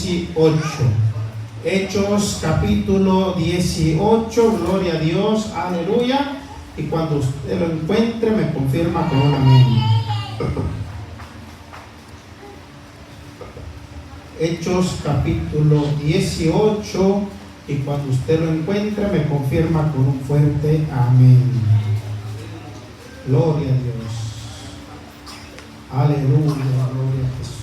18. Hechos capítulo 18, gloria a Dios, aleluya. Y cuando usted lo encuentre me confirma con un amén. Hechos capítulo 18, y cuando usted lo encuentre me confirma con un fuerte amén. Gloria a Dios, aleluya, gloria a Jesús,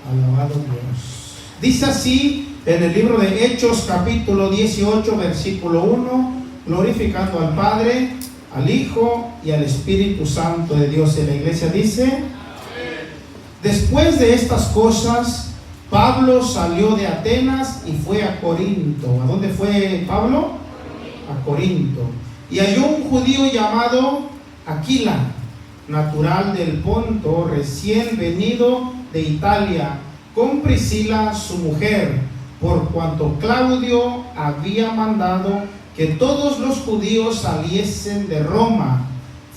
alabado Dios. Dice así en el libro de Hechos capítulo 18 versículo 1: glorificando al Padre, al Hijo y al Espíritu Santo de Dios. En la iglesia dice amén. Después de estas cosas, Pablo salió de Atenas y fue a Corinto. ¿A dónde fue Pablo? A Corinto. Y halló un judío llamado Aquila, natural del Ponto, recién venido de Italia, con Priscila su mujer, por cuanto Claudio había mandado que todos los judíos saliesen de Roma.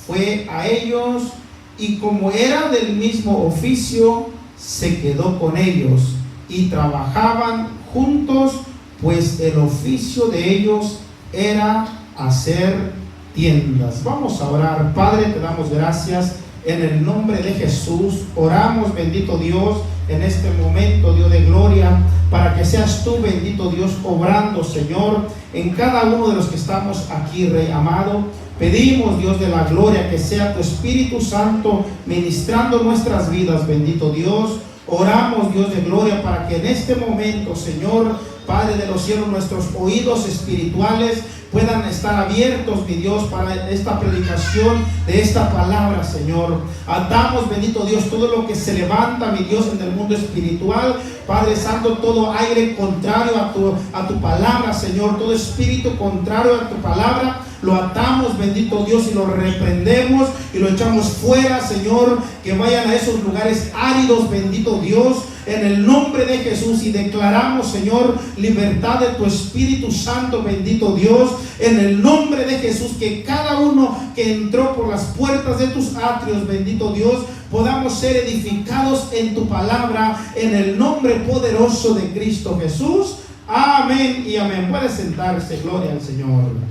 Fue a ellos, y como era del mismo oficio, se quedó con ellos, y trabajaban juntos, pues el oficio de ellos era hacer tiendas. Vamos a orar. Padre, te damos gracias en el nombre de Jesús. Oramos, bendito Dios, en este momento, Dios de gloria, para que seas tú, bendito Dios, obrando, Señor, en cada uno de los que estamos aquí, Rey amado. Pedimos, Dios de la gloria, que sea tu Espíritu Santo ministrando nuestras vidas, bendito Dios. Oramos, Dios de gloria, para que en este momento, Señor, Padre de los cielos, nuestros oídos espirituales puedan estar abiertos, mi Dios, para esta predicación de esta palabra, Señor. Atamos, bendito Dios, todo lo que se levanta, mi Dios, en el mundo espiritual, Padre Santo, todo aire contrario a tu palabra, Señor, todo espíritu contrario a tu palabra, lo atamos, bendito Dios, y lo reprendemos y lo echamos fuera, Señor, que vayan a esos lugares áridos, bendito Dios, en el nombre de Jesús. Y declaramos, Señor, libertad de tu Espíritu Santo, bendito Dios, en el nombre de Jesús, que cada uno que entró por las puertas de tus atrios, bendito Dios, podamos ser edificados en tu palabra, en el nombre poderoso de Cristo Jesús. Amén y amén. Puede sentarse, gloria al Señor.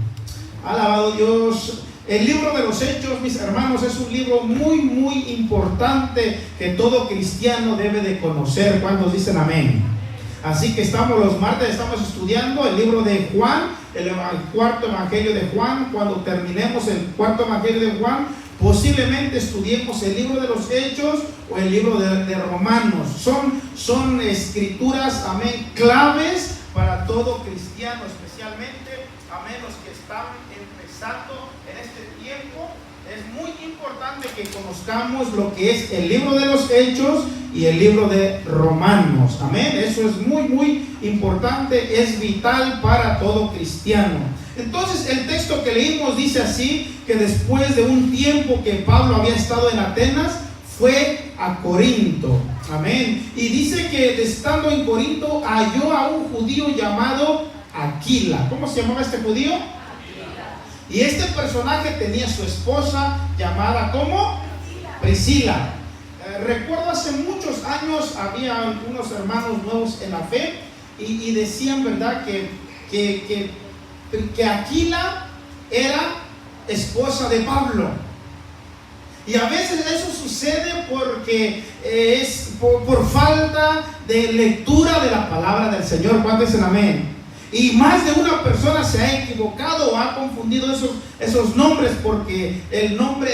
Alabado Dios. El libro de los Hechos, mis hermanos, es un libro muy, muy importante que todo cristiano debe de conocer. ¿Cuántos dicen amén? Así que los martes estamos estudiando el libro de Juan, el cuarto evangelio de Juan. Cuando terminemos el cuarto evangelio de Juan, posiblemente estudiemos el libro de los Hechos o el libro de Romanos. Son escrituras, amén, claves para todo cristiano, especialmente, amén, los que están empezando en este tiempo. Es muy importante que conozcamos lo que es el libro de los Hechos y el libro de Romanos. Amén. Eso es muy, muy importante. Es vital para todo cristiano. Entonces, el texto que leímos dice así: que después de un tiempo que Pablo había estado en Atenas, fue a Corinto. Amén. Y dice que estando en Corinto halló a un judío llamado Aquila. ¿Cómo se llamaba este judío? Y este personaje tenía su esposa llamada ¿cómo? Priscila. Recuerdo hace muchos años había unos hermanos nuevos en la fe y decían, ¿verdad?, que Aquila era esposa de Pablo. Y a veces eso sucede porque es por falta de lectura de la palabra del Señor. ¿Cuántos dicen amén? Y más de una persona se ha equivocado o ha confundido esos nombres, porque el nombre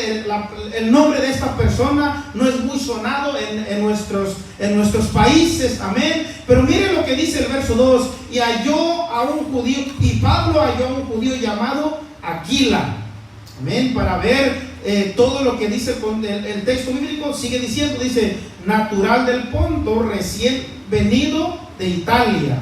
de esta persona no es muy sonado en nuestros países. Amén. Pero miren lo que dice el verso 2: y halló a un judío, y Pablo halló a un judío llamado Aquila. Amén. Para ver todo lo que dice el texto bíblico, sigue diciendo, dice: natural del Ponto, recién venido de Italia,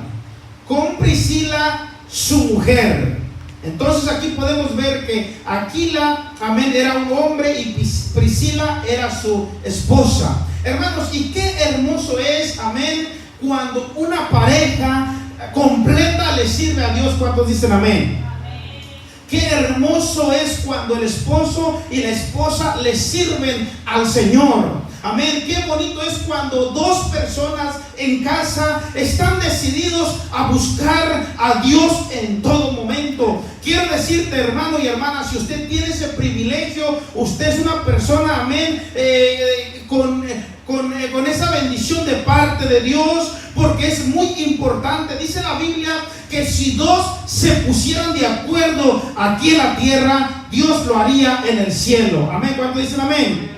con Priscila su mujer. Entonces aquí podemos ver que Aquila, amén, era un hombre y Priscila era su esposa. Hermanos, y qué hermoso es, amén, cuando una pareja completa le sirve a Dios. ¿Cuántos dicen amén? Qué hermoso es cuando el esposo y la esposa le sirven al Señor. Amén. Qué bonito es cuando dos personas en casa están decididos a buscar a Dios en todo momento. Quiero decirte, hermano y hermana, si usted tiene ese privilegio, usted es una persona, amén, con esa bendición de parte de Dios, porque es muy importante. Dice la Biblia que si dos se pusieran de acuerdo aquí en la tierra, Dios lo haría en el cielo. Amén. ¿Cuántos dicen amén?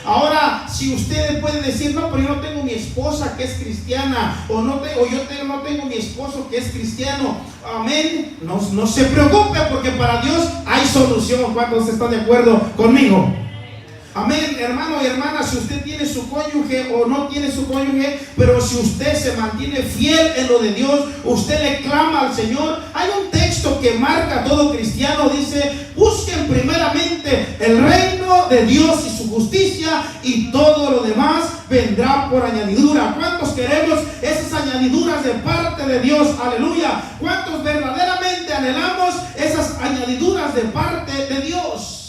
Ahora, si usted puede decir, no, pero yo no tengo mi esposa que es cristiana, o no tengo mi esposo que es cristiano, amén, no se preocupe, porque para Dios hay solución. ¿Cuántos están de acuerdo conmigo? Amén, hermano y hermana, si usted tiene su cónyuge o no tiene su cónyuge, pero si usted se mantiene fiel en lo de Dios, usted le clama al Señor. Hay un texto que marca a todo cristiano, dice: busquen primeramente el reino de Dios y su justicia, y todo lo demás vendrá por añadidura. ¿Cuántos queremos esas añadiduras de parte de Dios? Aleluya. ¿Cuántos verdaderamente anhelamos esas añadiduras de parte de Dios?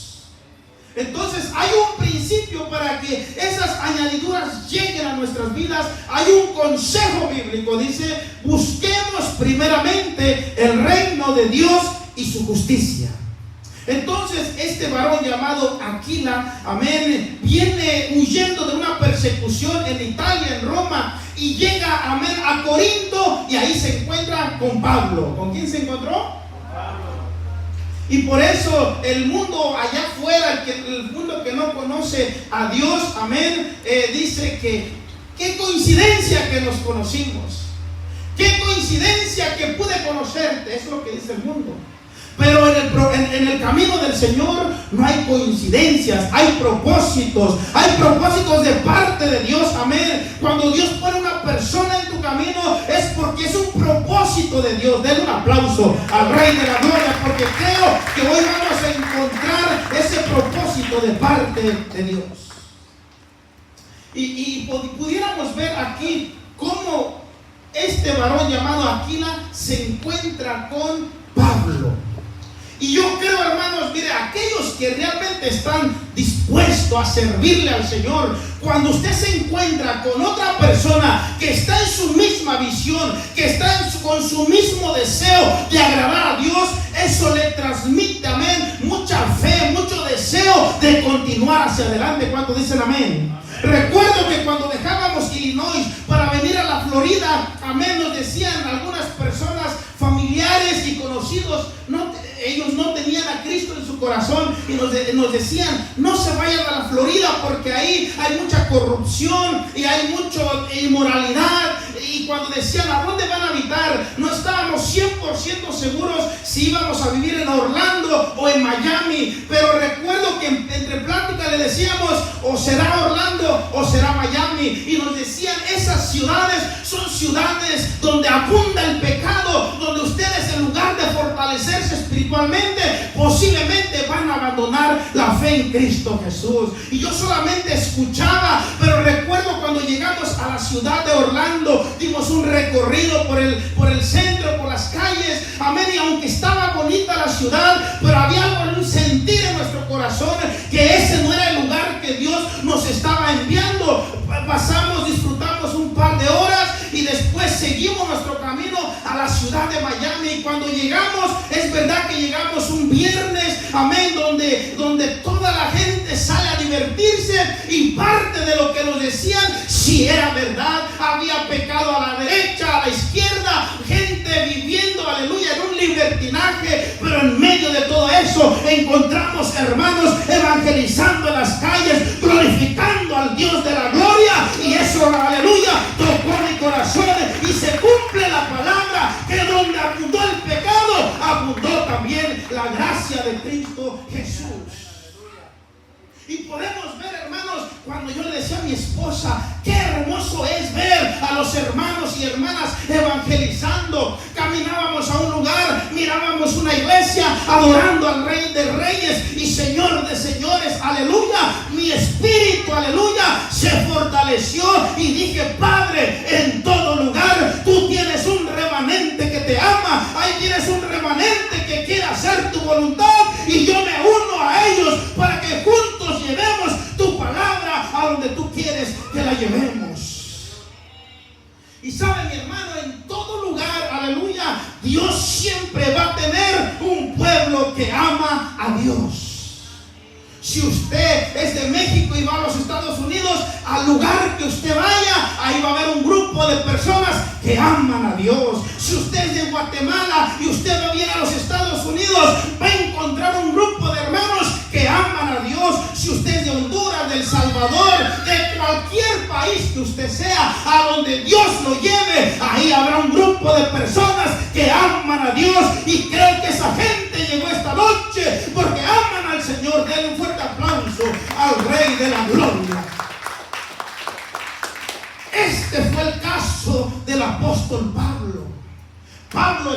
Entonces hay un principio para que esas añadiduras lleguen a nuestras vidas. Hay un consejo bíblico, dice: busquemos primeramente el reino de Dios y su justicia. Entonces este varón llamado Aquila, amén, viene huyendo de una persecución en Italia, en Roma, y llega, amén, a Corinto, y ahí se encuentra con Pablo. ¿Con quién se encontró? Y por eso el mundo allá afuera, el mundo que no conoce a Dios, amén, dice que qué coincidencia que nos conocimos, qué coincidencia que pude conocerte. Eso es lo que dice el mundo. Pero en el camino del Señor no hay coincidencias, hay propósitos de parte de Dios, amén. Cuando Dios pone una persona en tu camino es porque es un propósito de Dios. Denle un aplauso al Rey de la Gloria, porque creo que hoy vamos a encontrar ese propósito de parte de Dios. Y pudiéramos ver aquí cómo este varón llamado Aquila se encuentra con Pablo. Y yo creo, hermanos, mire, aquellos que realmente están dispuestos a servirle al Señor, cuando usted se encuentra con otra persona que está en su misma visión, que está con su mismo deseo de agradar a Dios, eso le transmite, amén, mucha fe, mucho deseo de continuar hacia adelante. ¿Cuántos dicen amén? Recuerdo que cuando dejábamos Illinois para venir a la Florida, amén, nos decían algunas personas, familiares y conocidos, ellos no tenían a Cristo en su corazón, y nos decían: no se vayan a la Florida porque ahí hay mucha corrupción y hay mucha inmoralidad. Y cuando decían a dónde van a habitar, no estábamos 100% seguros si íbamos a vivir en Orlando o en Miami. Pero recuerdo que entre pláticas le decíamos: o será Orlando o será Miami. Y nos decían: esas ciudades son ciudades donde abunda el pecado, donde ustedes, en lugar de fortalecerse espiritualmente, posiblemente van a abandonar la fe en Cristo Jesús. Y yo solamente escuchaba, pero recuerdo cuando llegamos a la ciudad de Orlando, dimos un recorrido por el centro, por las calles, amén, y aunque estaba bonita la ciudad, pero había algo, un sentir en nuestro corazón que ese no era el lugar que Dios nos estaba enviando. Disfrutamos un par de horas y después seguimos nuestro camino a la ciudad de Miami. Y cuando llegamos, es verdad que llegamos un viernes, amén, donde toda la gente sale a divertirse, y parte de lo que nos decían, si era verdad, había pecado a la derecha, a la izquierda, gente viviendo, aleluya, en un libertinaje. Pero en medio de todo eso encontramos hermanos evangelizando en las calles, glorificando al Dios de la gloria, y eso, aleluya, tocó mi corazón. Y se cumple la palabra que donde abundó el pecado, abundó también la gracia de Cristo Jesús. Y podemos ver, hermanos, cuando yo le decía a mi esposa, qué hermoso es ver a los hermanos y hermanas evangelizando. Caminábamos a un lugar, mirábamos una iglesia adorando al Rey de Reyes y Señor de Señores, aleluya. Mi espíritu, aleluya, se fortaleció y dije: Padre, en todo lugar tú tienes un remanente que te ama, ahí tienes un remanente que quiere hacer tu voluntad. Y sabe, mi hermano, en todo lugar, aleluya, Dios siempre va a tener un pueblo que ama a Dios. Si usted es de México y va a los Estados Unidos, al lugar que usted vaya, ahí va a haber un grupo de personas que aman a Dios. Si usted es de Guatemala y usted va a ir a los Estados Unidos, va a encontrar un grupo de hermanos que aman a Dios. Si usted es de Honduras, de El Salvador, de cualquier país que usted sea, a donde Dios lo lleve, ahí habrá un grupo de personas que aman a Dios. Y creo que esa gente llegó esta noche porque aman al Señor. Denle un fuerte aplauso al Rey de la Gloria. Este fue el caso del apóstol Pablo. Pablo,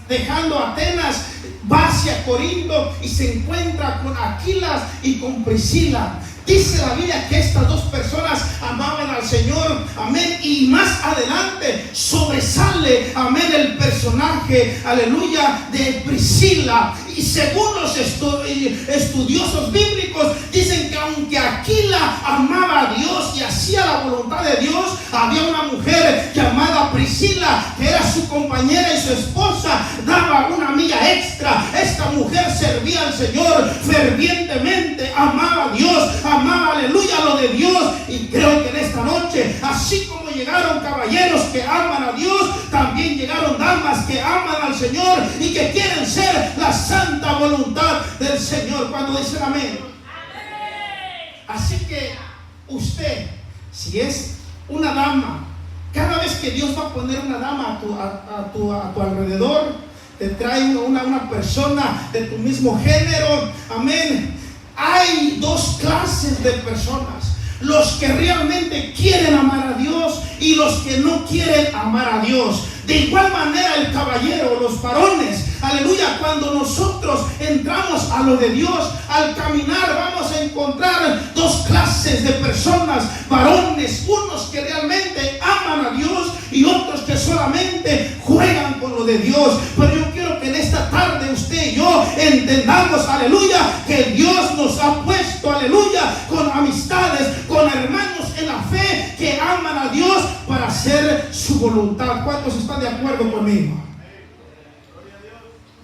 dejando Atenas, va hacia Corinto y se encuentra con Aquilas y con Priscila. Dice la Biblia que estas dos personas amaban al Señor, amén. Y más adelante sobresale, amén, el personaje, aleluya, de Priscila. Y según los estudiosos bíblicos, dicen que aunque Aquila amaba a Dios y hacía la voluntad de Dios, había una mujer llamada Priscila, que era su compañera y su esposa, daba una milla extra. Esta mujer servía al Señor fervientemente, amaba a Dios, amaba, aleluya, lo de Dios. Y creo que en esta noche, así como llegaron caballeros que aman a Dios, también llegaron damas que aman al Señor y que quieren ser la santa voluntad del Señor. Cuando dicen amén. Así que usted, si es una dama, cada vez que Dios va a poner una dama a tu alrededor, te trae una persona de tu mismo género, amén. Hay dos clases de personas: los que realmente quieren amar a Dios y los que no quieren amar a Dios. De igual manera el caballero, los varones, aleluya, cuando nosotros entramos a lo de Dios, al caminar vamos a encontrar dos clases de personas, varones, unos que realmente aman a Dios y otros que solamente juegan con lo de Dios. Pero yo quiero que en esta tarde usted y yo entendamos, aleluya, que Dios nos ha puesto, aleluya, con amistades, con hermanos en la fe que aman a Dios para hacer su voluntad. ¿Cuántos están de acuerdo conmigo?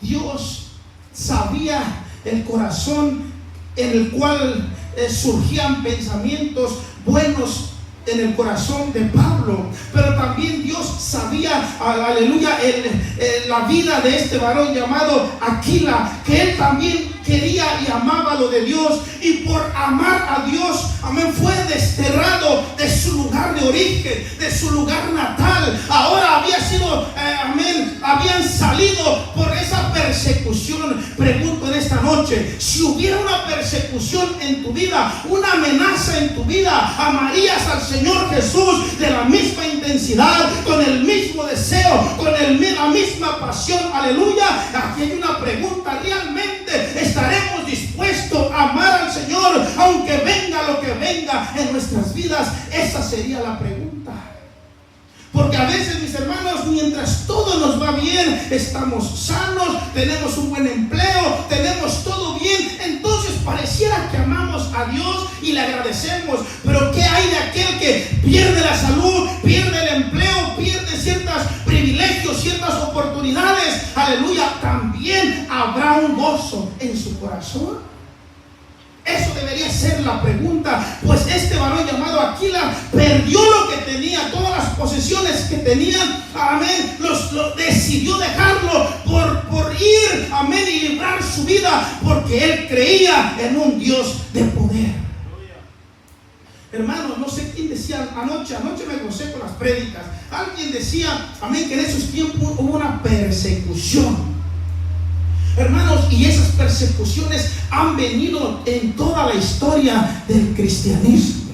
Dios sabía el corazón en el cual surgían pensamientos buenos en el corazón de Pablo, pero también Dios sabía, aleluya, la vida de este varón llamado Aquila, que él también quería y amaba lo de Dios, y por amar a Dios, amén, fue desterrado de su lugar de origen, de su lugar natal. Ahora había sido, amén, habían salido por esa persecución. Pregunto en esta noche, si hubiera una persecución en tu vida, una amenaza en tu vida, ¿amarías al Señor Jesús de la misma intensidad, con el mismo deseo, con la misma pasión? Aleluya. Aquí hay una pregunta: ¿realmente estaremos dispuestos a amar al Señor aunque venga lo que venga en nuestras vidas? Esa sería la pregunta. Porque a veces, mis hermanos, mientras todo nos va bien, estamos sanos, tenemos un buen empleo, tenemos todo bien, entonces pareciera que amamos a Dios y le agradecemos. Pero ¿qué hay de aquel que pierde la salud, pierde el empleo, pierde ciertos privilegios, ciertas oportunidades? Aleluya, también habrá un gozo en su corazón. Eso debería ser la pregunta. Pues este varón llamado Aquila perdió lo que tenía, todas las posesiones que tenía, amén, decidió dejarlo por ir, amén, y librar su vida, porque él creía en un Dios de poder. Hermanos, no sé quién decía anoche me gocé con las prédicas. Alguien decía, amén, que en esos tiempos hubo una persecución. Hermanos, y esas persecuciones han venido en toda la historia del cristianismo.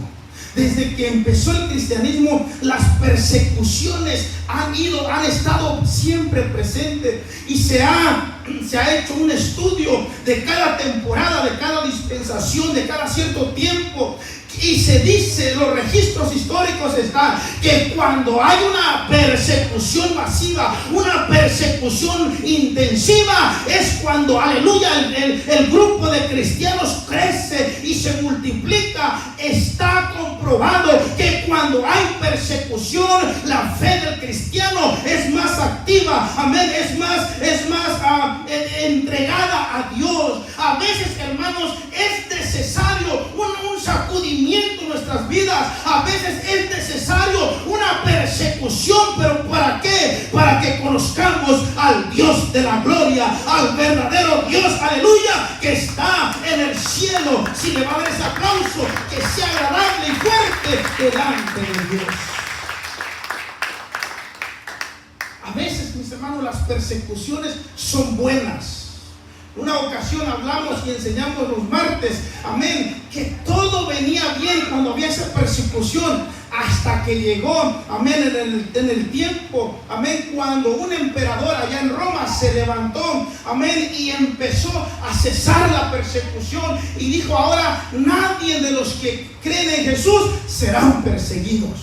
Desde que empezó el cristianismo, las persecuciones han estado siempre presentes. Y se ha hecho un estudio de cada temporada, de cada dispensación, de cada cierto tiempo. Y se dice, los registros históricos están, que cuando hay una persecución masiva, una persecución intensiva, es cuando, aleluya, el grupo de cristianos crece y se multiplica. Está comprobado que cuando hay persecución, la fe del cristiano es más activa, amén, es más entregada a Dios. A veces, hermanos, es necesario un sacudimiento en nuestras vidas. A veces es necesario una persecución, pero ¿para qué? Para que conozcamos al Dios de la gloria, al verdadero Dios, aleluya, que está en el cielo. Si le va a dar ese aplauso, que sea agradable y fuerte delante de Dios. A veces, mis hermanos, las persecuciones son buenas. Una ocasión hablamos y enseñamos los martes, amén, que todo venía bien cuando había esa persecución, hasta que llegó, amén, en el tiempo, amén, cuando un emperador allá en Roma se levantó, amén, y empezó a cesar la persecución y dijo: ahora nadie de los que creen en Jesús serán perseguidos.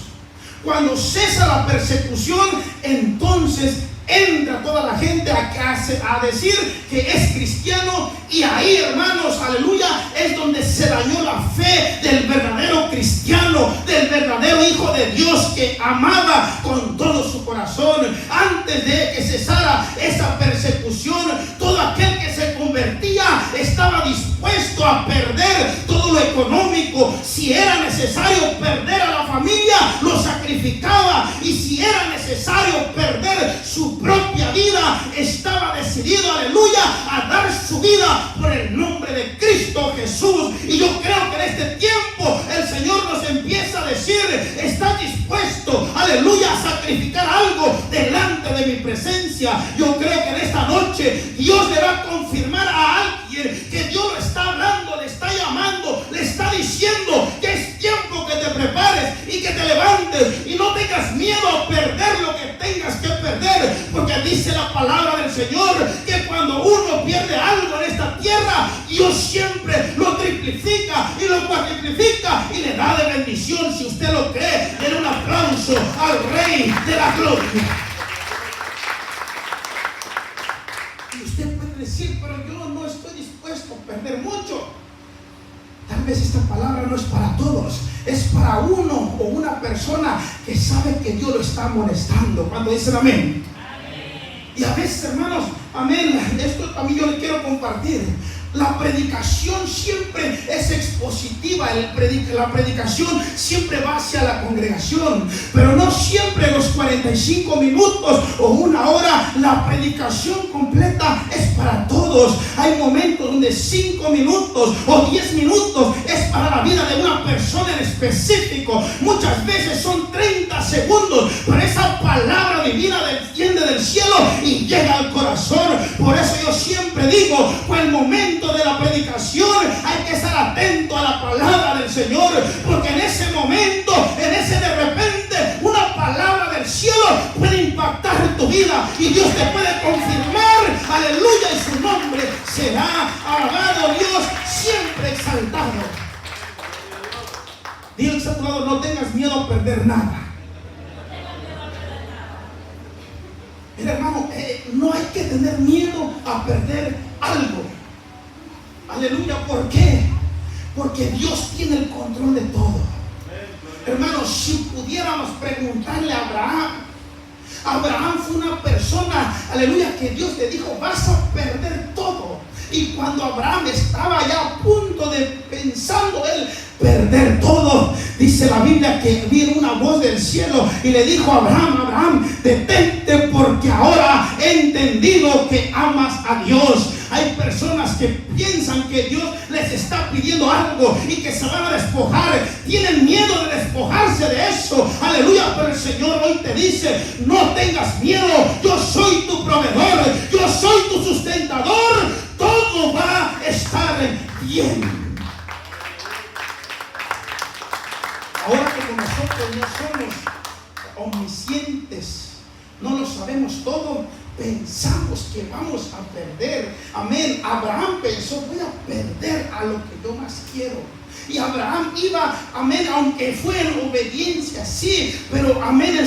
Cuando cesa la persecución, entonces entra toda la gente a decir que es cristiano, y ahí, hermanos, aleluya, es donde se dañó la fe del verdadero cristiano, del verdadero hijo de Dios que amaba con todo su corazón. Antes de que cesara esa persecución, todo aquel que se convertía estaba dispuesto a perder todo lo económico. Si era necesario perder a la familia, lo sacrificaba, y si era necesario perder su propia vida, estaba decidido, aleluya, a dar su vida por el nombre de Cristo Jesús. Y yo creo que en este tiempo el Señor nos empieza a decir: ¿estás dispuesto, aleluya, a sacrificar algo delante de mi presencia? Yo creo que en esta noche Dios le va a confirmar a alguien que Dios lo está hablando, le está llamando, le está diciendo que es tiempo que te prepares y que te levantes y no tengas miedo a perder lo que tengas que perder, porque dice la palabra del Señor que cuando uno pierde algo en esta tierra, Dios siempre lo triplifica y lo cuatriplica y le da de bendición. Si usted lo cree, denle un aplauso al Rey de la Gloria. Y usted puede decir: pero yo no estoy dispuesto a perder mucho. Tal vez esta palabra no es para todos, es para uno o una persona que sabe que Dios lo está amonestando. Cuando dicen amén. Y a veces, hermanos, amén, esto también yo le quiero compartir. La predicación siempre es expositiva, la predicación siempre va hacia la congregación, pero no siempre los 45 minutos o una hora. La predicación completa es para todos. Hay momentos donde 5 minutos o 10 minutos es para la vida de una persona en específico. Muchas veces son 30 segundos, pero esa palabra divina desciende del cielo y llega al corazón. Por eso yo siempre digo, fue el momento de la predicación, hay que estar atento a la palabra del Señor, porque en ese momento, en ese de repente, una palabra del cielo puede impactar tu vida y Dios te puede confirmar, aleluya, y su nombre será alabado, Dios siempre exaltado. Dios a tu lado: no tengas miedo a perder nada. Mira, hermano, no hay que tener miedo a perder algo. Aleluya, ¿por qué? Porque Dios tiene el control de todo. Hermanos, si pudiéramos preguntarle a Abraham fue una persona, aleluya, que Dios le dijo: vas a perder todo. Y cuando Abraham estaba ya a punto de, pensando él, perder todo, dice la Biblia que vino una voz del cielo y le dijo a Abraham: Abraham, detente, porque ahora he entendido que amas a Dios. Hay personas que piensan que Dios les está pidiendo algo y que se van a despojar. Tienen miedo de despojarse de eso. Aleluya, pero el Señor hoy te dice: no tengas miedo. Yo soy tu proveedor. Yo soy tu sustentador. Todo va a estar bien. Ahora que nosotros no somos omniscientes, no lo sabemos todo, pensamos que vamos a perder. Amén. Abraham pensó: voy a perder a lo que yo más quiero. Y Abraham iba, amén, aunque fue en obediencia, sí, pero amén,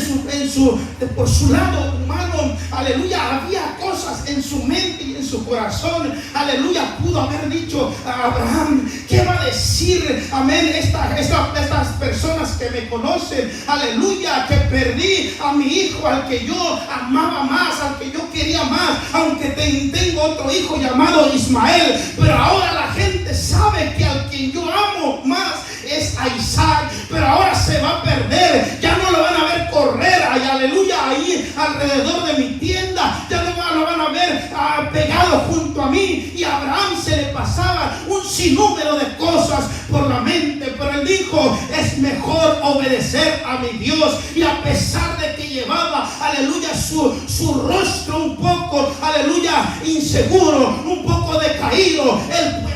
por su lado humano, aleluya, había cosas en su mente y en su corazón, aleluya. Pudo haber dicho a Abraham: ¿qué va a decir, amén, estas personas que me conocen, aleluya, que perdí a mi hijo, al que yo amaba más, al que yo quería más, aunque tengo otro hijo llamado Ismael, pero ahora la gente sabe que al quien yo amo más es a Isaac, pero ahora se va a perder, ya no lo van a ver correr, aleluya, ahí alrededor de mi tienda, ya no lo van a ver pegado junto a mí. Y a Abraham se le pasaba un sinnúmero de cosas por la mente, pero él dijo: es mejor obedecer a mi Dios. Y a pesar de que llevaba, aleluya, su rostro un poco, aleluya, inseguro, un poco decaído,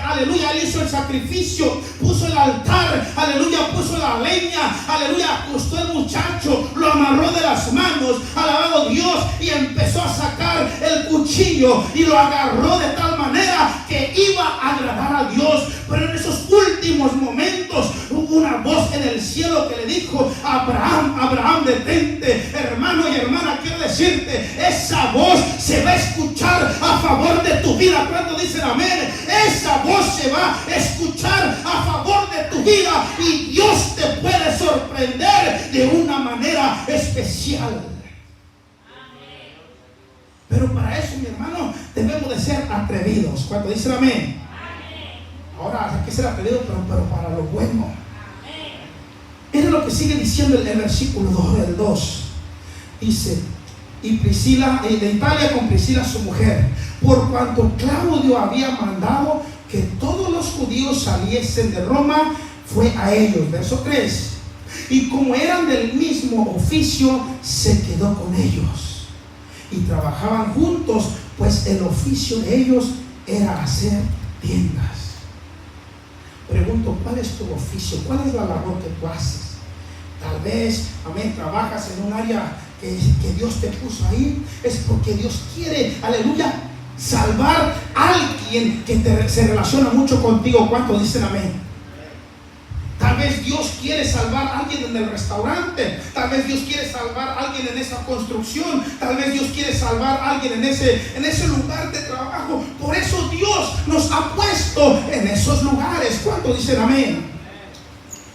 aleluya, él hizo el sacrificio, puso el altar, aleluya, puso la leña, aleluya, acostó el muchacho, lo amarró de las manos, alabado Dios, y empezó a sacar el cuchillo y lo agarró de tal manera que iba a agradar a Dios. Pero en esos últimos momentos hubo una voz en el cielo que le dijo: Abraham, Abraham, detente. Hermano y hermana, quiero decirte, esa voz se va a escuchar a favor de tu vida. ¿Cuánto dicen amén? Esa voz se va a escuchar a favor de tu vida y Dios te puede sorprender de una manera especial. Pero para eso, mi hermano, debemos de ser atrevidos. ¿Cuánto dicen amén? Ahora hay que ser atrevidos, pero para lo bueno. Miren lo que sigue diciendo el versículo 2. Dice: y Priscila, de Italia, con Priscila su mujer, por cuanto Claudio había mandado que todos los judíos saliesen de Roma, fue a ellos. Verso 3. Y como eran del mismo oficio, se quedó con ellos. Y trabajaban juntos, pues el oficio de ellos era hacer tiendas. Pregunto: ¿cuál es tu oficio? ¿Cuál es la labor que tú haces? Tal vez, amén, trabajas en un área que Dios te puso ahí. Es porque Dios quiere, aleluya, salvar a alguien que se relaciona mucho contigo. ¿Cuántos dicen amén? Tal vez Dios quiere salvar a alguien en el restaurante. Tal vez Dios quiere salvar a alguien en esa construcción. Tal vez Dios quiere salvar a alguien en ese lugar de trabajo. Por eso Dios nos ha puesto en esos lugares. ¿Cuántos dicen amén?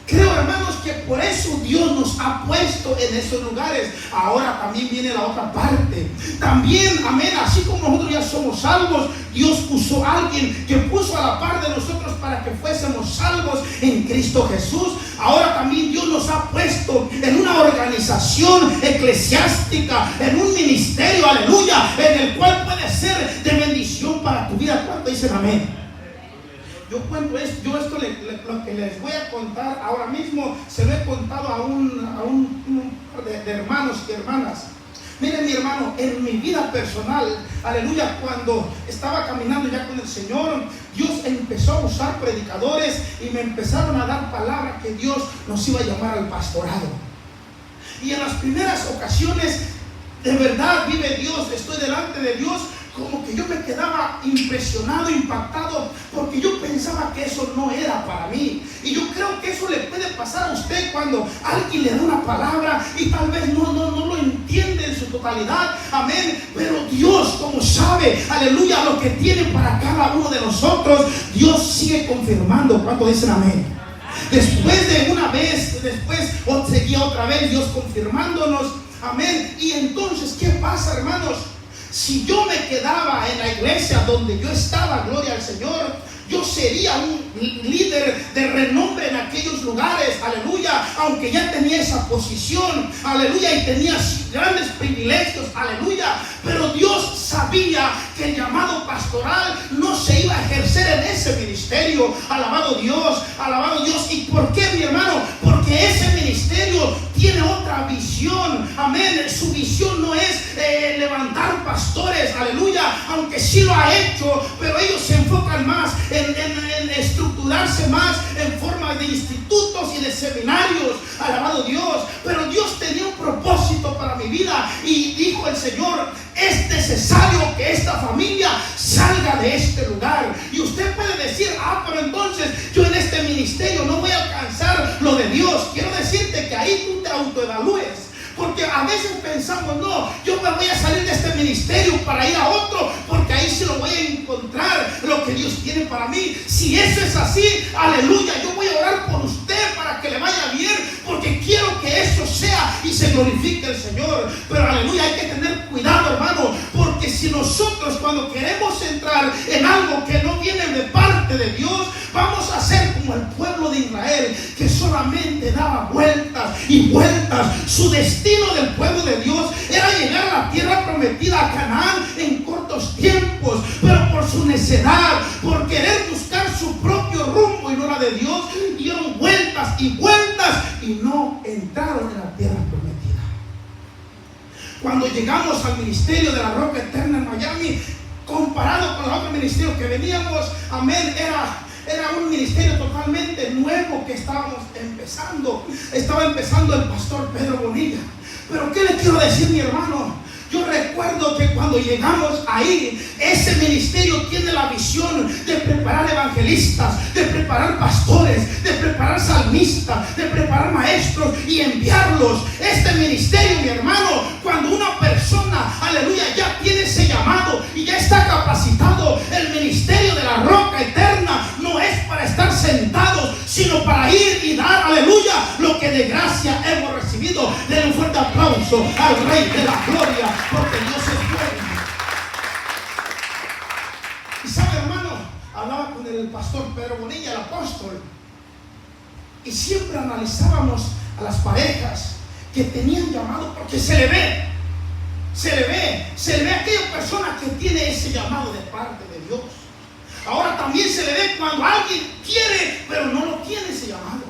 Creo, hermanos, que por eso Dios nos ha puesto en esos lugares. Ahora también viene la otra parte. También, amén, así como nosotros ya somos salvos, Dios puso a alguien que puso a la par de nosotros para que fuésemos salvos en Cristo Jesús. Ahora también Dios nos ha puesto en una organización eclesiástica, en un ministerio, aleluya, en el cual puede ser de bendición para tu vida. ¿Cuánto dicen amén? Yo cuento esto, lo que les voy a contar ahora mismo, se lo he contado a un par de hermanos y hermanas. Miren, mi hermano, en mi vida personal, aleluya, cuando estaba caminando ya con el Señor, Dios empezó a usar predicadores y me empezaron a dar palabra que Dios nos iba a llamar al pastorado. Y en las primeras ocasiones, de verdad, vive Dios, estoy delante de Dios, como que yo me quedaba impresionado, impactado, porque yo pensaba que eso no era para mí. Y yo creo que eso le puede pasar a usted cuando alguien le da una palabra y tal vez no lo entiende en su totalidad, amén. Pero Dios, como sabe, aleluya, lo que tiene para cada uno de nosotros, Dios sigue confirmando. ¿Cuánto dicen amén? Después de una vez, seguía otra vez Dios confirmándonos, amén. Y entonces, ¿qué pasa, hermanos? Si yo me quedaba en la iglesia donde yo estaba, gloria al Señor, yo sería un líder de renombre en aquellos lugares, aleluya, aunque ya tenía esa posición, aleluya, y tenía grandes privilegios, aleluya. Pero Dios sabía que el llamado pastoral no se iba a ejercer en ese ministerio. Alabado Dios, alabado Dios. ¿Y por qué, mi hermano? Porque ese ministerio tiene otra visión, amén. Su visión no es levantar pastores, aleluya, aunque sí lo ha hecho, pero ellos se enfocan más en estructurarse más en forma de institutos y de seminarios, alabado Dios. Pero Dios tenía un propósito para mi vida y dijo el Señor: es necesario que esta familia salga de este lugar. Y usted puede decir: pero entonces yo en este ministerio lo evalúes. Porque a veces pensamos, no, yo me voy a salir de este ministerio para ir a otro, porque ahí sí lo voy a encontrar lo que Dios tiene para mí. Si eso es así, aleluya, yo voy a orar por usted para que le vaya bien, porque quiero que eso sea y se glorifique el Señor. Pero aleluya, hay que tener cuidado, hermano, porque si nosotros cuando queremos entrar en algo que no viene de parte de Dios, vamos a ser como el pueblo de Israel, que solamente daba vueltas y vueltas. Su destino del pueblo de Dios era llegar a la tierra prometida, a Canaán, en cortos tiempos, pero por su necedad, por querer buscar su propio rumbo y no la de Dios, dieron vueltas y vueltas y no entraron en la tierra prometida. Cuando llegamos al ministerio de la Roca Eterna en Miami, comparado con los otros ministerios que veníamos, amén, era un ministerio totalmente nuevo que estábamos empezando. Estaba empezando el pastor Pedro Bonilla. Pero ¿qué le quiero decir, mi hermano? Yo recuerdo que cuando llegamos ahí, ese ministerio tiene la visión de preparar evangelistas, de preparar pastores, de preparar salmistas, de preparar maestros y enviarlos. Este ministerio, mi hermano, cuando una persona, aleluya, ya tiene ese llamado y ya está capacitado, el ministerio de la Roca Eterna no es para estar sentados, sino para ir y dar, aleluya, lo que de gracia hemos recibido. Denle un fuerte aplauso al Rey de la Gloria, porque Dios es bueno. Y sabe, hermano, hablaba con el pastor Pedro Bonilla, el apóstol, y siempre analizábamos a las parejas que tenían llamado, porque se le ve a aquella persona que tiene ese llamado de parte de Dios. Ahora también se le ve cuando alguien quiere, pero no lo tiene ese llamado.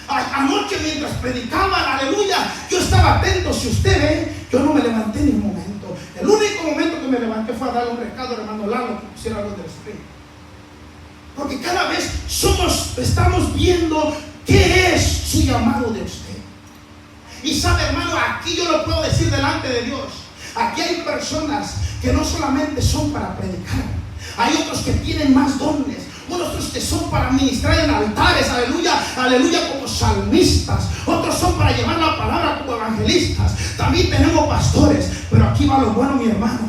Anoche mientras predicaban, aleluya, yo estaba atento. Si usted ve, yo no me levanté ni un momento. El único momento que me levanté fue a darle un recado al hermano Lalo que pusiera algo del Espíritu. Porque cada vez estamos viendo qué es su llamado de usted. Y sabe, hermano, aquí yo lo puedo decir delante de Dios. Aquí hay personas que no solamente son para predicar, hay otros que tienen más dones, otros que son para ministrar en altares, aleluya, aleluya, como salmistas, otros son para llevar la palabra como evangelistas. También tenemos pastores, pero aquí va lo bueno, mi hermano.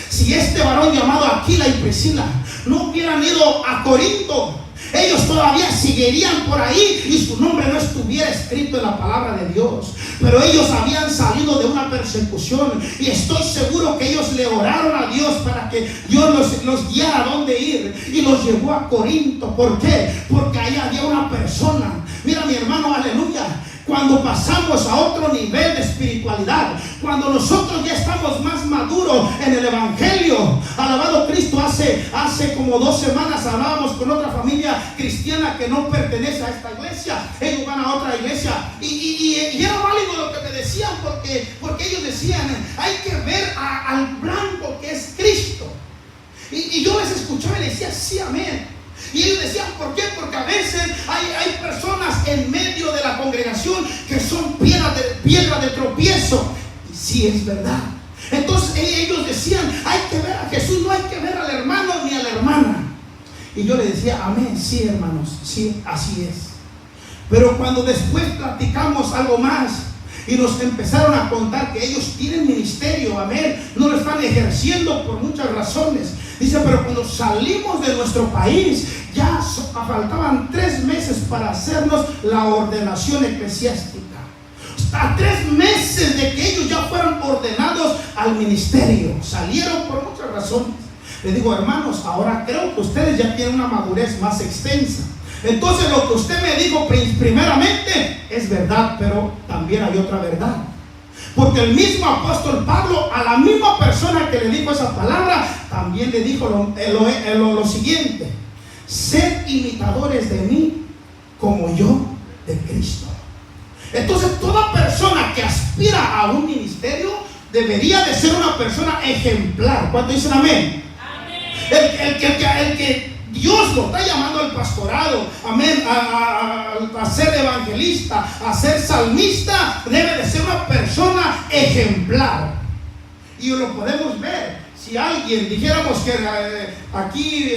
Si este varón llamado Aquila y Priscila no hubieran ido a Corinto, ellos todavía seguirían por ahí y su nombre no estuviera escrito en la palabra de Dios. Pero ellos habían salido de una persecución y estoy seguro que ellos le oraron a Dios para que Dios los guiara a dónde ir, y los llevó a Corinto. ¿Por qué? Porque ahí había una persona. Mira, mi hermano, aleluya, cuando pasamos a otro nivel de espiritualidad, cuando nosotros ya estamos más maduros en el evangelio, alabado Cristo, hace como 2 semanas hablábamos con otra familia cristiana que no pertenece a esta iglesia. Ellos van a otra iglesia y era válido lo que me decían, porque ellos decían, hay que ver al blanco que es Cristo. Y yo les escuchaba y les decía, sí, amén. Y ellos decían, ¿por qué? Porque a veces hay personas en medio de la congregación que son piedra de tropiezo. Y sí, es verdad. Entonces ellos decían, hay que ver a Jesús, no hay que ver al hermano ni a la hermana. Y yo les decía, amén, sí, hermanos, sí, así es. Pero cuando después platicamos algo más y nos empezaron a contar que ellos tienen ministerio, amén, no lo están ejerciendo por muchas razones. Dice, pero cuando salimos de nuestro país, ya faltaban 3 meses para hacernos la ordenación eclesiástica. A 3 meses de que ellos ya fueran ordenados al ministerio. Salieron por muchas razones. Les digo, hermanos, ahora creo que ustedes ya tienen una madurez más extensa. Entonces lo que usted me dijo primeramente es verdad, pero también hay otra verdad. Porque el mismo apóstol Pablo, a la misma persona que le dijo esa palabra, también le dijo lo siguiente: sed imitadores de mí como yo de Cristo. Entonces toda persona que aspira a un ministerio debería de ser una persona ejemplar. ¿Cuántos dicen amén? Amén. El que Dios lo está llamando al pastorado, amén, a ser evangelista, a ser salmista, debe de ser una persona ejemplar. Y lo podemos ver. Si alguien, dijéramos que aquí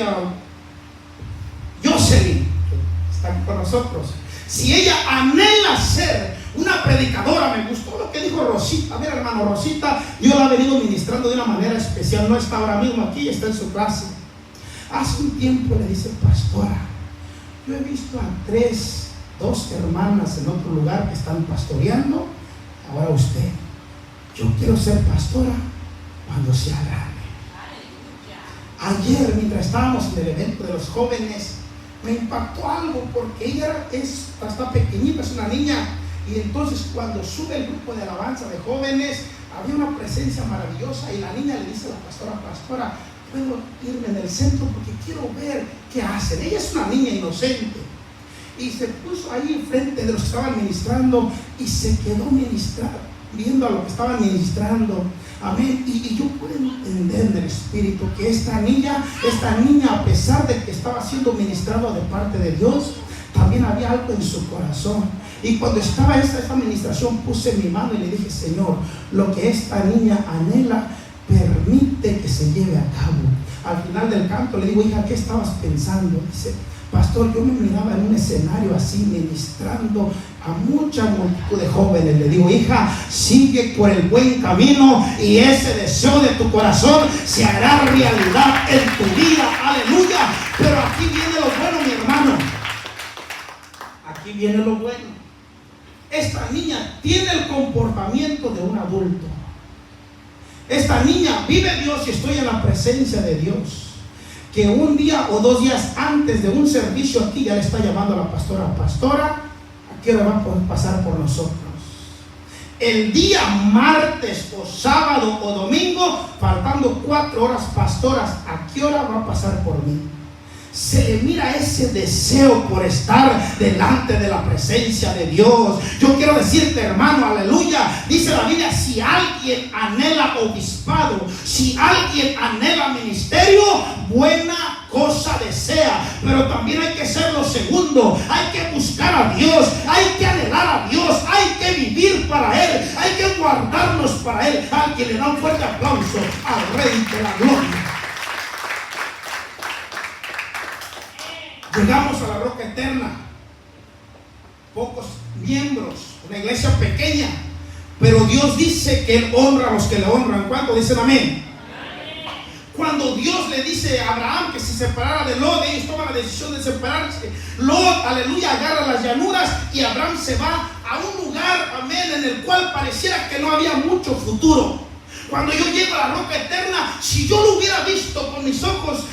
Jocelyn está con nosotros, Si ella anhela ser una predicadora, me gustó lo que dijo Rosita. Mira, hermano, Rosita, yo la he venido ministrando de una manera especial. No está ahora mismo aquí, está en su clase. Hace un tiempo le dice: pastora, yo he visto a dos hermanas en otro lugar que están pastoreando. Ahora usted, yo quiero ser pastora cuando sea grande. Ayer, mientras estábamos en el evento de los jóvenes, me impactó algo, porque ella está pequeñita, es una niña. Y entonces cuando sube el grupo de alabanza de jóvenes, había una presencia maravillosa, y la niña le dice a la pastora: pastora, ¿puedo irme en el centro? Porque quiero ver qué hacen. Ella es una niña inocente. Y se puso ahí enfrente de los que estaban ministrando y se quedó ministrando, viendo a lo que estaban ministrando. Amén. Y yo puedo entender en el espíritu que esta niña, a pesar de que estaba siendo ministrado de parte de Dios, también había algo en su corazón. Y cuando estaba esta administración, puse mi mano y le dije: Señor, lo que esta niña anhela, permite que se lleve a cabo. Al final del canto le digo: hija, ¿qué estabas pensando? Dice: pastor, yo me miraba en un escenario así, ministrando a mucha multitud de jóvenes. Le digo: hija, sigue por el buen camino y ese deseo de tu corazón se hará realidad en tu vida. Aleluya. Pero aquí viene lo bueno, mi hermano. Aquí viene lo bueno. Esta niña tiene el comportamiento de un adulto. Esta niña vive Dios, y estoy en la presencia de Dios, que un día o 2 días antes de un servicio aquí ya le está llamando a la pastora: pastora, ¿a qué hora va a pasar por nosotros? El día martes o sábado o domingo, faltando 4 horas, pastoras, ¿a qué hora va a pasar por mí? Se le mira ese deseo por estar delante de la presencia de Dios. Yo quiero decirte, hermano, aleluya, dice la Biblia: si alguien anhela obispado, si alguien anhela ministerio, buena cosa desea. Pero también hay que ser lo segundo: hay que buscar a Dios, hay que anhelar a Dios, hay que vivir para Él, hay que guardarnos para Él. Alguien le da un fuerte aplauso al Rey de la Gloria. Llegamos a la Roca Eterna, pocos miembros, una iglesia pequeña, pero Dios dice que Él honra a los que le honran. ¿Cuánto dicen amén? Cuando Dios le dice a Abraham que se separara de Lot, ellos toman la decisión de separarse. Lot, aleluya, agarra las llanuras y Abraham se va a un lugar, amén, en el cual pareciera que no había mucho futuro. Cuando yo llego a la Roca Eterna, si yo lo hubiera visto con mis ojos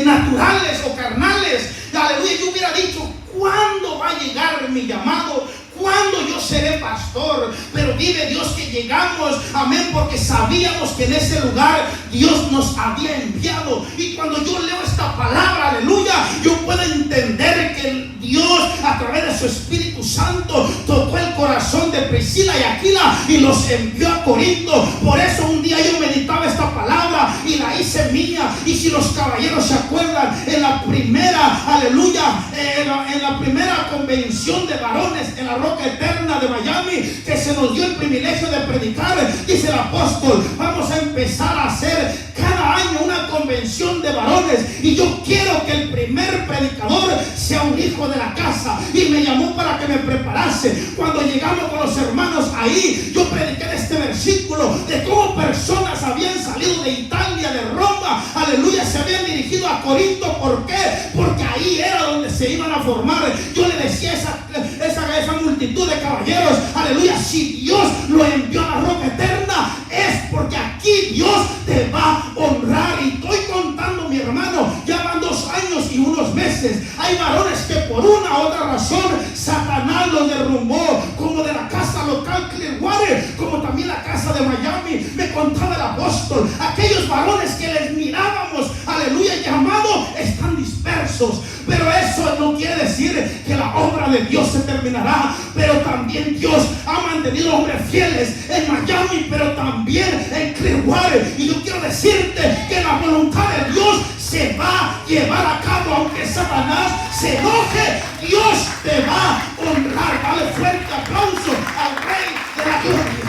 naturales o carnales, aleluya, yo hubiera dicho: ¿cuándo va a llegar mi llamado? ¿Cuándo yo seré pastor? Pero vive Dios que llegamos, amén, porque sabíamos que en ese lugar Dios nos había enviado. Y cuando yo leo esta palabra, aleluya, yo puedo entender que Dios, a través de su Espíritu Santo, tocó el corazón de Priscila y Aquila y los envió a Corinto. Por eso un día yo meditaba esta palabra y la hice mía. Y si los caballeros se acuerdan, en la primera, aleluya, en la primera convención de varones en la Roca Eterna de Miami, que se nos dio el privilegio de predicar, dice el apóstol: vamos a empezar a hacer cada año una convención de varones, y yo quiero que el primer predicador sea un hijo de la casa. Y me llamó para que me preparase. Cuando llegamos con los hermanos ahí, yo prediqué de este versículo de cómo personas habían salido de Italia, de Roma, aleluya, se habían dirigido a Corinto. ¿Por qué? Porque ahí era donde se iban a formar. Yo le decía a esa multitud de caballeros, aleluya, si Dios lo envió a la Roca Eterna, es porque aquí Dios te va a honrar. Y estoy contando, mi hermano, ya van 2 años y unos meses. Hay varones que por una u otra razón Satanás los derrumbó, como de la casa local Clearwater, como también la casa de Miami. Me contaba el apóstol, aquellos varones que les mirábamos, aleluya, llamado, están dispersos. Pero eso no quiere decir que la obra de Dios se terminará. Pero también Dios ha mantenido hombres fieles en Miami, pero también en Clearwater. Y yo quiero decirte que la voluntad de Dios se va a llevar a cabo. Aunque Satanás se enoje, Dios te va a honrar. Dale fuerte aplauso al Rey de la Gloria.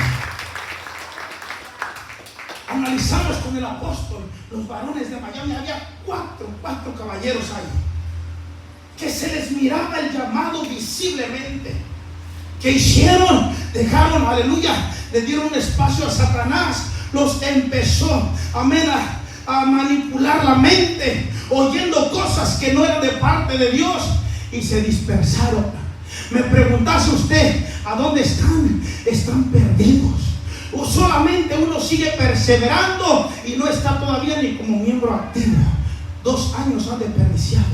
Analizamos con el apóstol los varones de Miami. Había cuatro caballeros ahí. que se les miraba el llamado visiblemente. ¿Qué hicieron? Dejaron, aleluya, le dieron un espacio a Satanás. Los empezó, amén, a manipular la mente, oyendo cosas que no eran de parte de Dios, y se dispersaron. Me preguntase usted, ¿a dónde están? Están perdidos. O solamente uno sigue perseverando y no está todavía ni como miembro activo. 2 años han desperdiciado.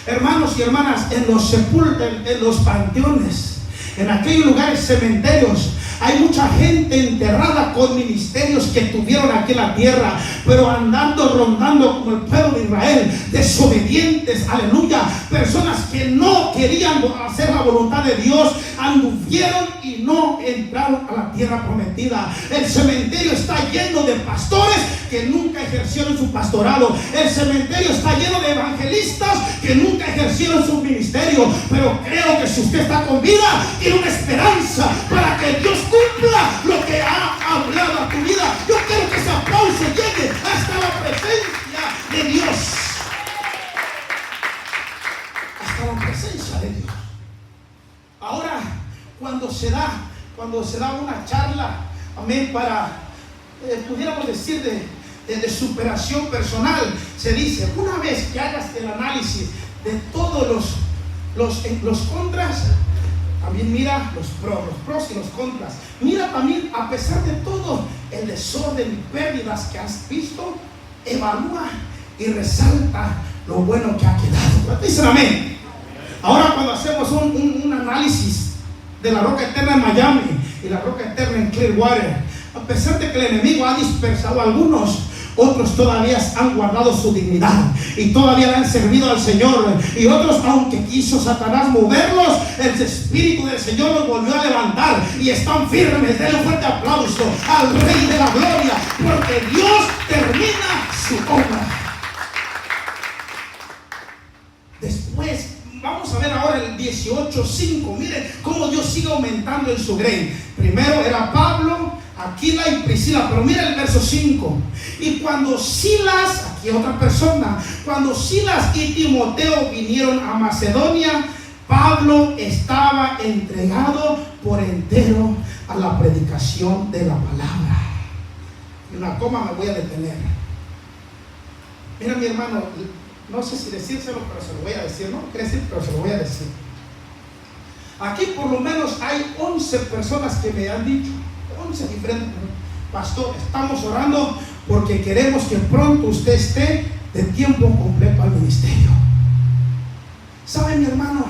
Hermanos y hermanas, en los sepulcros, en los panteones, en aquellos lugares, cementerios, hay mucha gente enterrada con ministerios que tuvieron aquí en la tierra, pero andando, rondando como el pueblo de Israel, desobedientes, aleluya, personas que no querían hacer la voluntad de Dios, anduvieron y no entraron a la tierra prometida. El cementerio está lleno de pastores que nunca ejercieron su pastorado. El cementerio está lleno de evangelistas que nunca ejercieron su ministerio. Pero creo que si usted está con vida, tiene una esperanza para que Dios cumpla lo que ha hablado a tu vida. Yo quiero que ese aplauso llegue hasta la presencia de Dios. Hasta la presencia de Dios. Ahora, cuando se da una charla, amén, para, pudiéramos decir, de superación personal, se dice, una vez que hagas el análisis de todos los contras, también mira los pros y los contras. Mira también, a pesar de todo el desorden y pérdidas que has visto, evalúa y resalta lo bueno que ha quedado. Dicen amén. Ahora, cuando hacemos un análisis de la roca eterna en Miami y la roca eterna en Clearwater, a pesar de que el enemigo ha dispersado a algunos, otros todavía han guardado su dignidad y todavía le han servido al Señor. Y otros, aunque quiso Satanás moverlos, el Espíritu del Señor los volvió a levantar y están firmes. Denle un fuerte aplauso al Rey de la Gloria, porque Dios termina su obra. Después, vamos a ver ahora el 18:5. Miren cómo Dios sigue aumentando en su grey. Primero era Pablo, Aquila y Priscila, pero mira el verso 5. Y cuando Silas, aquí otra persona, cuando Silas y Timoteo vinieron a Macedonia, Pablo estaba entregado por entero a la predicación de la palabra. En una coma me voy a detener. Mira, mi hermano, no sé si decírselo, pero se lo voy a decir. No quiere decir, pero se lo voy a decir. Aquí por lo menos hay 11 personas que me han dicho, 11 diferentes. Pastor, estamos orando porque queremos que pronto usted esté de tiempo completo al ministerio. ¿Sabe, mi hermano?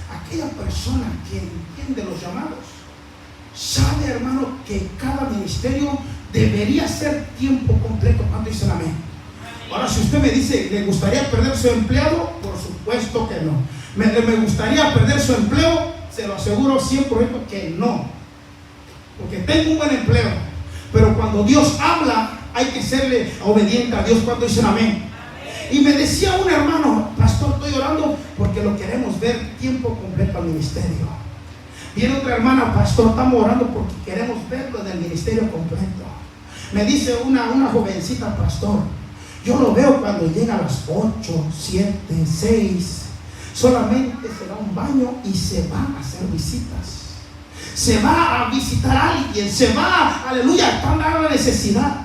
Aquella persona que entiende los llamados sabe, hermano, que cada ministerio debería ser tiempo completo. ¿Cuánto dicen amén? Ahora, si usted me dice, ¿le gustaría perder su empleado? Por supuesto que no. ¿Me gustaría perder su empleo? Se lo aseguro 100% que no. Porque tengo un buen empleo. Pero cuando Dios habla, hay que serle obediente a Dios. ¿Cuánto dicen amén? Y me decía un hermano, pastor, estoy orando porque lo queremos ver tiempo completo al ministerio. Viene otra hermana, pastor, estamos orando porque queremos verlo en el ministerio completo. Me dice una jovencita, pastor, yo lo veo cuando llega a las 8, 7, 6, solamente se da un baño y se va a hacer visitas. Se va a visitar a alguien, se va, aleluya, está dando la necesidad.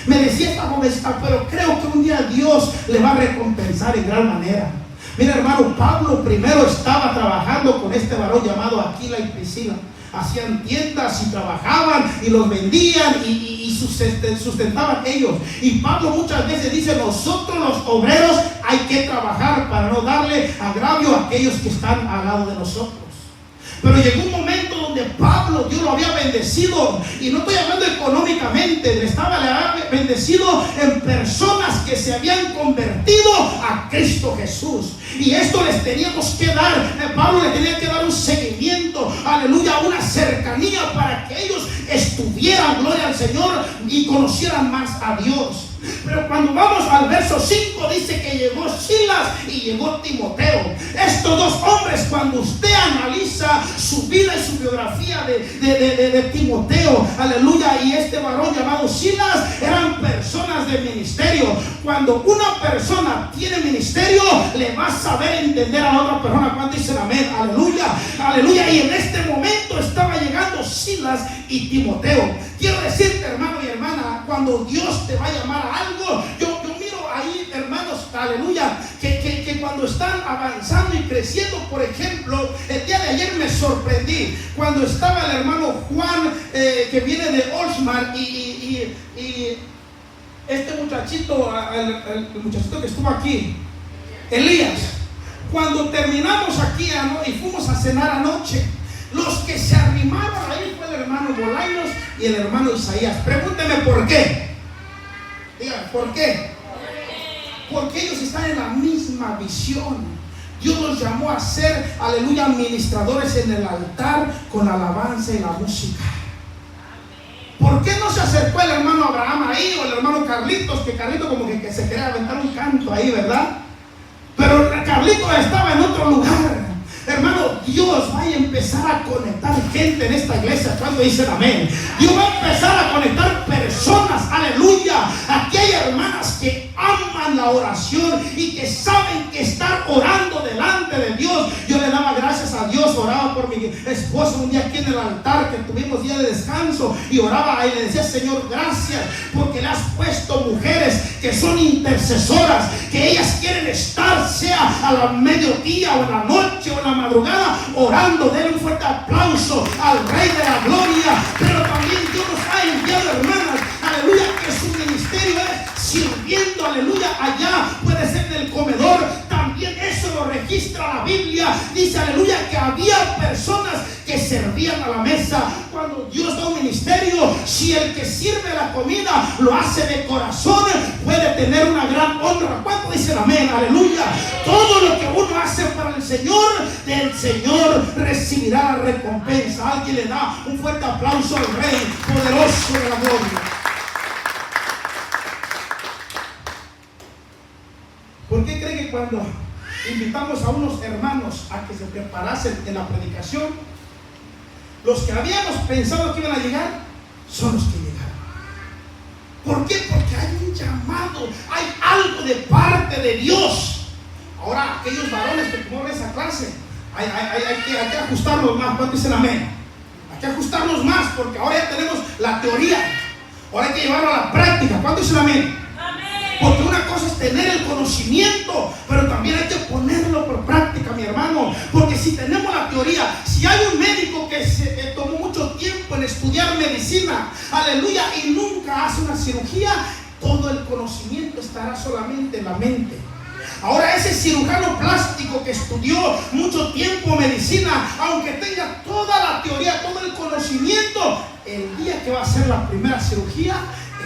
Me decía esta jovencita, pero creo que un día Dios le va a recompensar en gran manera. Mira, hermano, Pablo primero estaba trabajando con este varón llamado Aquila y Priscila. Hacían tiendas y trabajaban y los vendían y sustentaban ellos. Y Pablo muchas veces dice, nosotros los obreros hay que trabajar para no darle agravio a aquellos que están al lado de nosotros. Pero llegó un momento donde Pablo, Dios lo había bendecido, y no estoy hablando económicamente, le había bendecido en personas que se habían convertido a Cristo Jesús. Y esto les teníamos que dar, Pablo le tenía que dar un seguimiento, aleluya, una cercanía para que ellos estuvieran, gloria al Señor, y conocieran más a Dios. Pero cuando vamos al verso 5 dice que llegó Silas y llegó Timoteo. Estos dos hombres, cuando usted analiza su vida y su biografía de Timoteo, aleluya, y este varón llamado Silas, eran personas de ministerio. cuando una persona tiene ministerio, le va a saber entender a la otra persona. ¿Cuánto dicen amén? Aleluya, aleluya. Y en este momento estaba llegando Silas y Timoteo. Quiero decirte, hermano y hermana, cuando Dios te va a llamar a algo, yo miro ahí, hermanos, aleluya, que cuando están avanzando y creciendo, por ejemplo, el día de ayer me sorprendí cuando estaba el hermano Juan, que viene de Oldsmar, y este muchachito, el muchachito que estuvo aquí, Elías. Cuando terminamos aquí y fuimos a cenar anoche, los que se arrimaron ahí fue el hermano Bolaños y el hermano Isaías. Pregúnteme por qué. Digan, ¿por qué? Porque ellos están en la misma visión. Dios los llamó a ser, aleluya, administradores en el altar con la alabanza y la música. ¿Por qué no se acercó el hermano Abraham ahí o el hermano Carlitos? Que Carlitos como que se quería aventar un canto ahí, ¿verdad? Pero Carlitos estaba en otro lugar. Hermano, Dios va a empezar a conectar gente en esta iglesia. Cuando dicen amén, Dios va a empezar a conectar personas, aleluya. Aquí hay hermanas que aman la oración y que saben que estar orando delante de Dios. Yo le daba gracias a Dios, oraba por mi esposa un día aquí en el altar, que tuvimos día de descanso, y oraba y le decía, Señor, gracias porque le has puesto mujeres que son intercesoras, que ellas quieren estar, sea a la mediodía o en la noche o en la madrugada, orando. Denle un fuerte aplauso al Rey de la Gloria. Pero también Dios nos ha enviado, hermanas, aleluya, que su ministerio es sirviendo, aleluya, allá puede ser en el comedor. También eso lo registra la Biblia. Dice, aleluya, que había personas que servían a la mesa. Cuando Dios da un ministerio, si el que sirve la comida lo hace de corazón, puede tener una gran honra. ¿Cuánto dicen amén? Aleluya. Todo lo que uno hace para el Señor, del Señor recibirá la recompensa. Alguien le da un fuerte aplauso al Rey poderoso de la gloria. ¿Por qué cree que cuando invitamos a unos hermanos a que se preparasen en la predicación, los que habíamos pensado que iban a llegar son los que llegaron? ¿Por qué? Porque hay un llamado, hay algo de parte de Dios. Ahora, aquellos varones que tomaron esa clase, hay que ajustarnos más. ¿Cuánto dicen amén? Hay que ajustarnos más, porque ahora ya tenemos la teoría, ahora hay que llevarlo a la práctica. ¿Cuánto dicen amén? Porque una cosa es tener el conocimiento, pero también hay que ponerlo por práctica, mi hermano. Porque si tenemos la teoría, si hay un médico que tomó mucho tiempo en estudiar medicina, aleluya, y nunca hace una cirugía, todo el conocimiento estará solamente en la mente. Ahora ese cirujano plástico que estudió mucho tiempo medicina, aunque tenga toda la teoría, todo el conocimiento, el día que va a hacer la primera cirugía,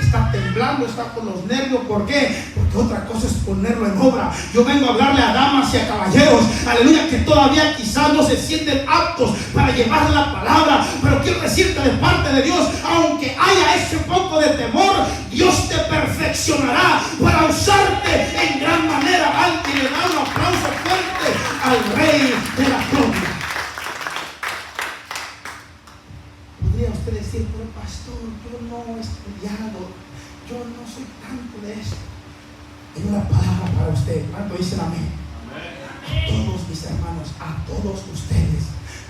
está temblando, está con los nervios. ¿Por qué? Porque otra cosa es ponerlo en obra. Yo vengo a hablarle a damas y a caballeros, aleluya, que todavía quizás no se sienten aptos para llevar la palabra, pero quiero decirte de parte de Dios, aunque haya ese poco de temor, Dios te perfeccionará para usarte en gran manera. Alguien le da un aplauso fuerte al Rey de la Gloria. Podría usted decir, pero pastor, yo no he estudiado, yo no soy tanto de esto. Hay una palabra para usted. ¿Cuánto dicen amén? A todos mis hermanos, a todos ustedes,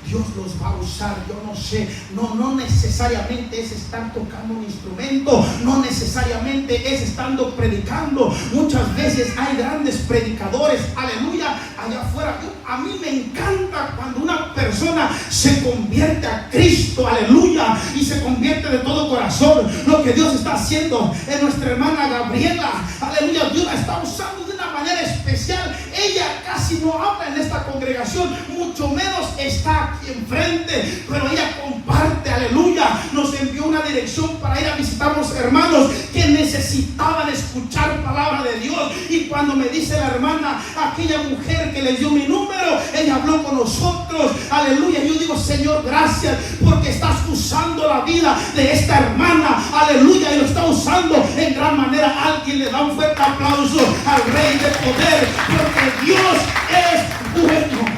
Dios los va a usar. Yo no sé, no necesariamente es estar tocando un instrumento, no necesariamente es estando predicando. Muchas veces hay grandes predicadores, aleluya, allá afuera. A mí me encanta cuando una persona se convierte a Cristo, aleluya, y se convierte de todo corazón. Lo que Dios está haciendo en nuestra hermana Gabriela, aleluya, Dios la está usando de una manera especial. Ella casi no habla en esta congregación, mucho menos está aquí enfrente, pero ella comparte, aleluya. Nos envió una dirección para ir a visitar a los hermanos que necesitaban escuchar palabra de Dios. Y cuando me dice la hermana, aquella mujer que les dio mi número, ella habló con nosotros, aleluya. Yo digo, Señor, gracias porque estás usando la vida de esta hermana, aleluya, y lo está usando en gran manera. Alguien le da un fuerte aplauso al Rey de poder, porque Dios es bueno.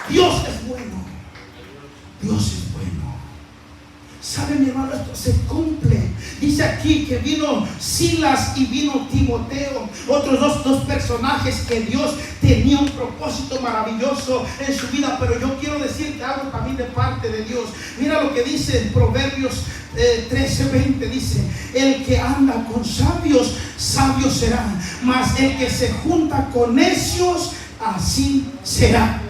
Dios es bueno. Dios es bueno. ¿Sabe, mi hermano? Esto se cumple. Dice aquí aquí que vino Silas y vino Timoteo, otros dos personajes que Dios tenía un propósito maravilloso en su vida. Pero yo quiero decirte algo también de parte de Dios. Mira lo que dice en Proverbios 13:20, dice: el que anda con sabios, sabio será, mas el que se junta con necios, así será.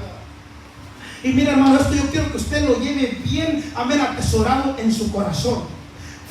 Y mira, hermano, esto yo quiero que usted lo lleve bien, amén, atesorado en su corazón.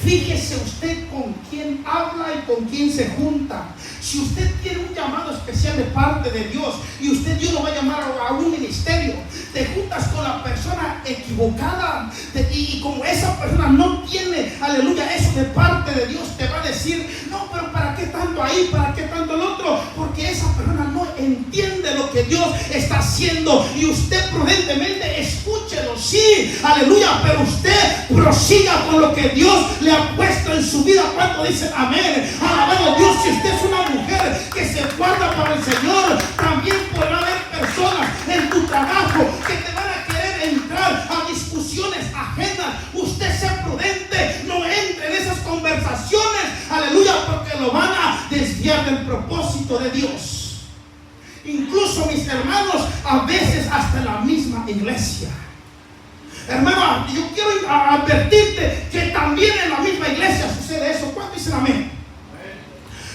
Fíjese usted con quién habla y con quién se junta. Si usted tiene un llamado especial de parte de Dios y Dios lo va a llamar a un ministerio, te juntas con la persona equivocada, y como esa persona no tiene, aleluya, eso de parte de Dios, te va a decir: no, pero ¿para qué tanto ahí? ¿Para qué tanto el otro? Porque esa persona no entiende lo que Dios está haciendo. Y usted prudentemente escúchelo, sí, aleluya, pero usted prosiga con lo que Dios le ha puesto en su vida. ¿Cuánto dicen amén? Alabado Dios. Si usted es una mujer que se guarda para el Señor, también podrá haber personas en tu trabajo que te van a querer entrar a discusiones ajenas. Usted sea prudente, no entre en esas conversaciones, aleluya, porque lo van a desviar del propósito de Dios. Incluso, mis hermanos, a veces hasta en la misma iglesia. Hermano, yo quiero advertirte que también en la misma iglesia sucede eso. ¿Cuántos dicen amén?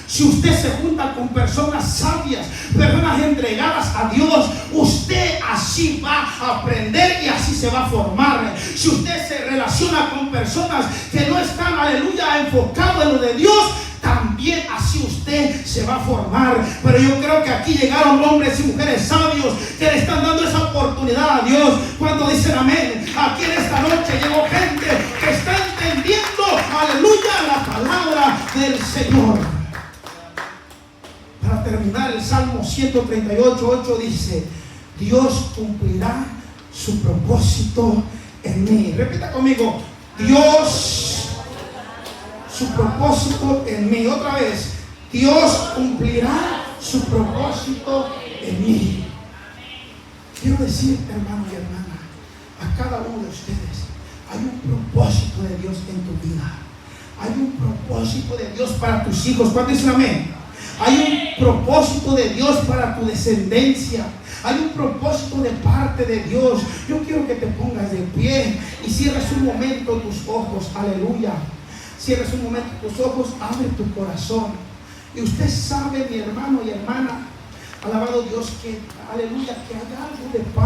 Si usted se junta con personas sabias, personas entregadas a Dios, usted así va a aprender y así se va a formar. Si usted se relaciona con personas que no están, aleluya, enfocados en lo de Dios, también así usted se va a formar. Pero yo creo que aquí llegaron hombres y mujeres sabios que le están dando esa oportunidad a Dios. Cuando dicen amén, aquí en esta noche llegó gente que está entendiendo, aleluya, la palabra del Señor. Para terminar, el Salmo 138:8 dice: Dios cumplirá su propósito en mí. Repita conmigo: Dios, su propósito en mí. Otra vez: Dios cumplirá su propósito en mí. Quiero decirte, hermano y hermana, a cada uno de ustedes, hay un propósito de Dios en tu vida. Hay un propósito de Dios para tus hijos. ¿Cuánto dicen amén? Hay un propósito de Dios para tu descendencia. Hay un propósito de parte de Dios. Yo quiero que te pongas de pie y cierres un momento tus ojos. Aleluya. Cierres un momento tus ojos, abre tu corazón. Y usted sabe, mi hermano y hermana, alabado Dios, que, aleluya, que hay algo de paz.